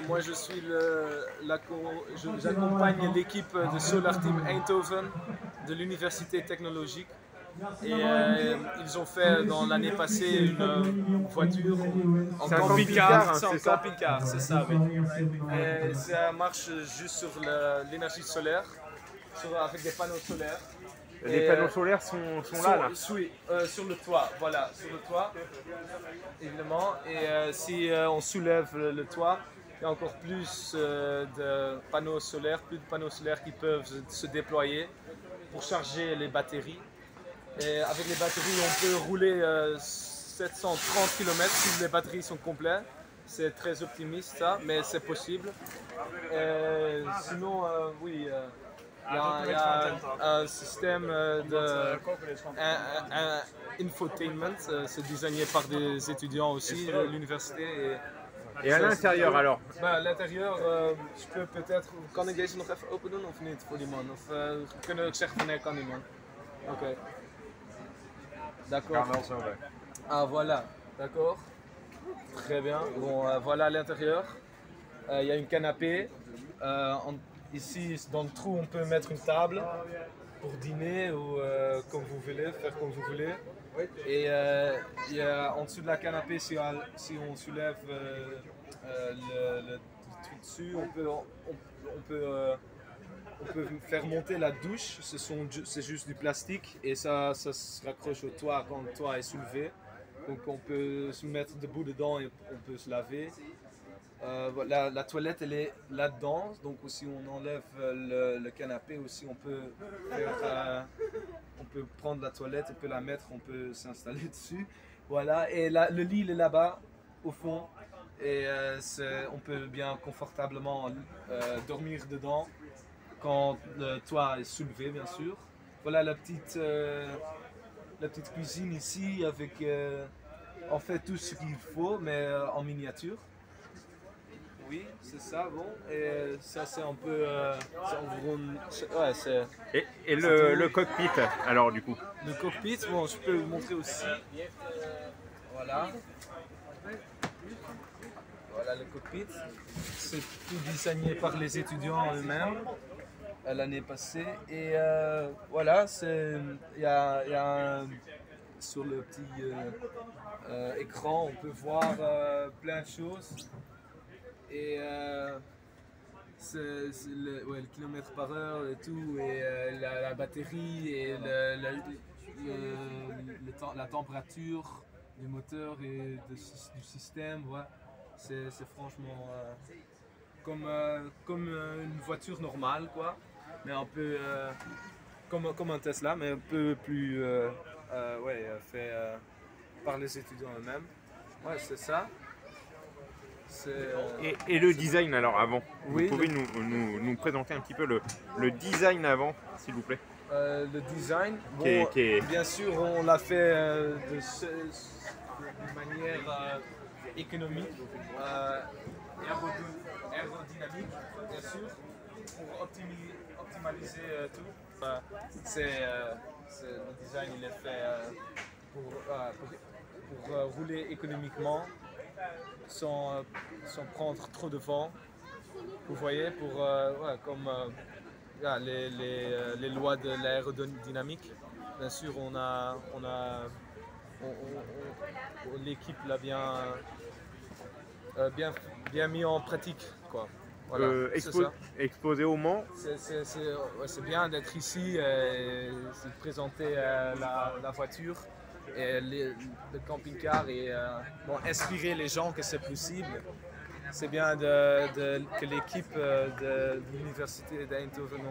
moi je suis j'accompagne l'équipe de Solar Team Eindhoven de l'université technologique et ils ont fait dans l'année passée une voiture en camping-car, c'est ça? C'est ça, oui. Et ça marche juste sur l'énergie solaire, avec des panneaux solaires. Les panneaux solaires sont là. Oui, sur le toit, voilà, sur le toit, évidemment. Et si on soulève le toit, il y a encore plus de panneaux solaires, qui peuvent se déployer pour charger les batteries. Et avec les batteries, on peut rouler 730 km si les batteries sont complètes. C'est très optimiste ça, mais c'est possible. Sinon, oui. Il y a un système infotainment, c'est designé par des étudiants aussi de l'université. Et à l'intérieur alors? À l'intérieur, je peux peut-être... Kan ik deze nog even open doen of niet voor die man? Of kunnen we ook zeggen wanneer kan die man? Oké. D'accord. Ah voilà, d'accord. Très bien. Bon, voilà à l'intérieur. Il y a une canapé. Ici, dans le trou, on peut mettre une table pour dîner ou comme vous voulez, faire comme vous voulez. Et il y a, en dessous de la canapé, si on soulève le truc dessus, on peut faire monter la douche. C'est juste du plastique et ça se raccroche au toit quand le toit est soulevé. Donc on peut se mettre debout dedans et on peut se laver. La toilette elle est là-dedans, donc si on enlève le canapé aussi on peut prendre la toilette, on peut la mettre, on peut s'installer dessus. Voilà, et le lit il est là-bas au fond et on peut bien confortablement dormir dedans quand le toit est soulevé bien sûr. Voilà la petite cuisine ici avec en fait tout ce qu'il faut mais en miniature. Oui, c'est ça, bon. Et ça, c'est un peu. Ouais, c'est. Et le cockpit, alors du coup? Le cockpit, bon, je peux vous montrer aussi. Voilà. Voilà le cockpit. C'est tout designé par les étudiants eux-mêmes l'année passée. Et voilà, il y a sur le petit écran, on peut voir plein de choses. Et le kilomètre par heure et tout, et la batterie, et la température du moteur et du système. Ouais. C'est franchement comme une voiture normale, quoi. Mais un peu comme un Tesla, mais un peu plus fait par les étudiants eux-mêmes. Ouais, c'est ça. Et le design alors avant? Oui, vous pouvez nous présenter un petit peu le design avant, s'il vous plaît? Le design, bien sûr, on l'a fait de manière économique, aérodynamique, bien sûr, pour optimiser tout. Le design il est fait pour rouler économiquement. Sans prendre trop de vent, vous voyez, comme les lois de l'aérodynamique. Bien sûr, l'équipe l'a bien mis en pratique, quoi. Voilà, exposé au Mans. C'est bien d'être ici et de présenter la voiture. Et le camping-car et inspirer les gens que c'est possible. C'est bien que l'équipe de l'université d'Eindhoven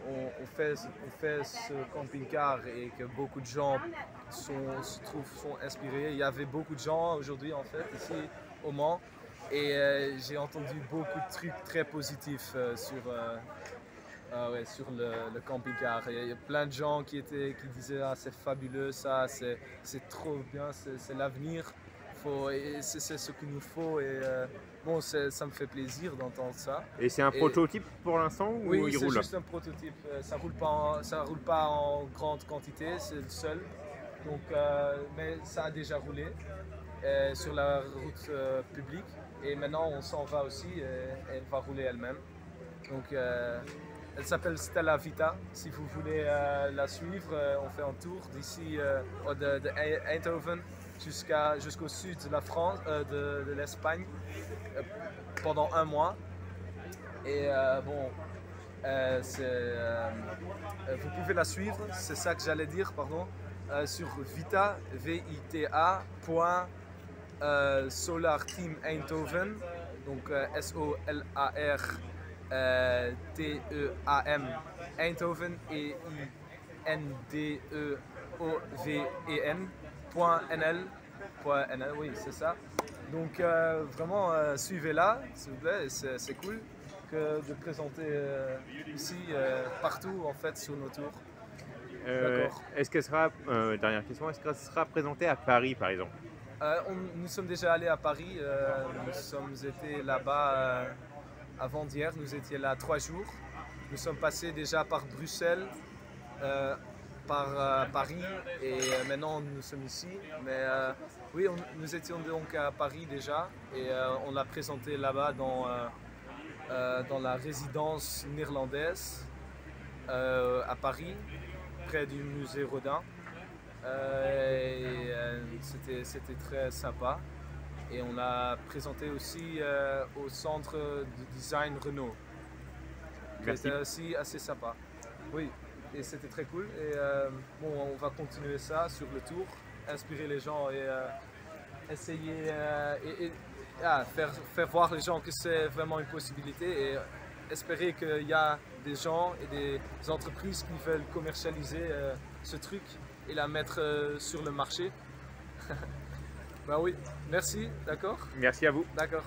on fait ce camping-car et que beaucoup de gens sont inspirés. Il y avait beaucoup de gens aujourd'hui en fait ici au Mans et j'ai entendu beaucoup de trucs très positifs sur le camping-car. Il y a plein de gens qui disaient ah, c'est fabuleux, ça, c'est trop bien, c'est l'avenir. C'est ce qu'il nous faut et ça me fait plaisir d'entendre ça. Et c'est un prototype pour l'instant ou oui, il roule? Oui, c'est juste un prototype. Ça roule pas en grande quantité, c'est le seul. Donc, mais ça a déjà roulé. sur la route publique. Et maintenant, on s'en va aussi et elle va rouler elle-même. Donc, elle s'appelle Stella Vita. Si vous voulez la suivre, on fait un tour d'ici de Eindhoven jusqu'au sud de la France, de l'Espagne, pendant 1 mois. Et bon, vous pouvez la suivre, c'est ça que j'allais dire, pardon, sur Vita, VITA, Solar Team Eindhoven, donc SOLAR TEAM Eindhoven EINDEOVEN.nl, oui c'est ça. Donc vraiment suivez-la s'il vous plaît, c'est cool de présenter ici partout en fait sur nos tours. Est-ce qu'elle sera, dernière question, est-ce qu'elle sera présentée à Paris par exemple? Nous sommes déjà allés à Paris, nous sommes été là-bas avant-hier, nous étions là 3 jours. Nous sommes passés déjà par Bruxelles, par Paris et maintenant nous sommes ici. Mais oui, nous étions donc à Paris déjà et on l'a présenté là-bas dans la résidence néerlandaise à Paris, près du musée Rodin. C'était très sympa. Et on l'a présenté aussi au centre de design Renault. C'était aussi assez sympa. Oui, et c'était très cool. Et bon, on va continuer ça sur le tour, inspirer les gens et essayer faire voir les gens que c'est vraiment une possibilité et espérer qu'il y a des gens et des entreprises qui veulent commercialiser ce truc et la mettre sur le marché. Bah oui, merci, d'accord? Merci à vous. D'accord.